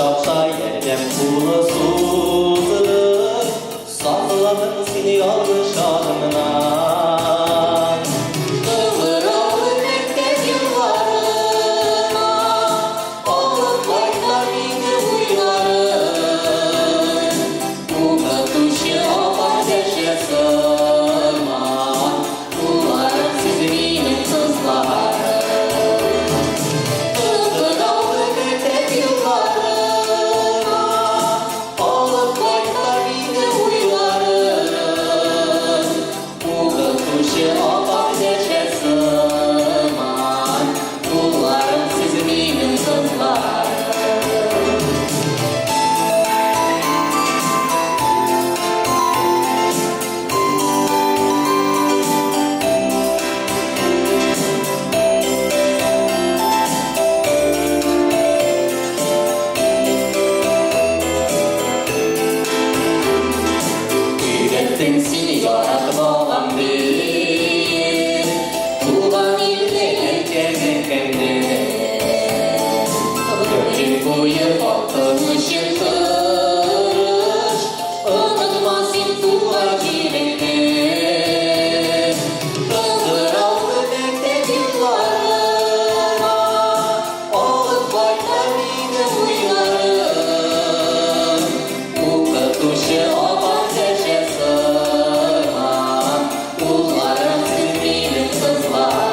çapta yerden kulu suzulur, sallanır seni yanlış adımına. Kıvıralı mektep yıllarına, alıp baytar yine uyarın. Bu katuşu ateşe sığma, kullarım siz benim kızlarım. Kıvıralı mektep yıllarına, alıp baytar yine uyarın. Bu katuşu ateşe sığma, kullarım siz benim kızlarım. Ürettim seni yarattı babam bir, tuğlan ilde erkeğin kendine. Ömrüm boyu altmış yıkış, unutmasın tuğla ciğerini. Kıvıralı mektep yıllarına, alıp baytar yine uyarın. Bu katuşu ateşe sığma, kullarım siz benim kızlarım.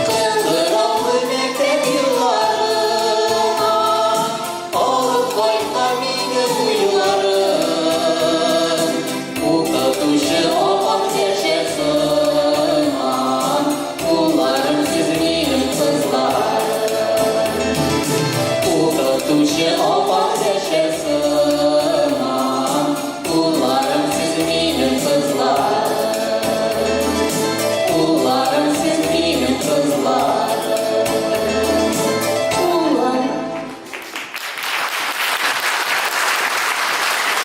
Kıvıralı mektep yıllarına, alıp baytar yine uyarın. Bu katuşu ateşe sığma, kullarım siz benim kızlarım. Bu katuşu ateşe sığma,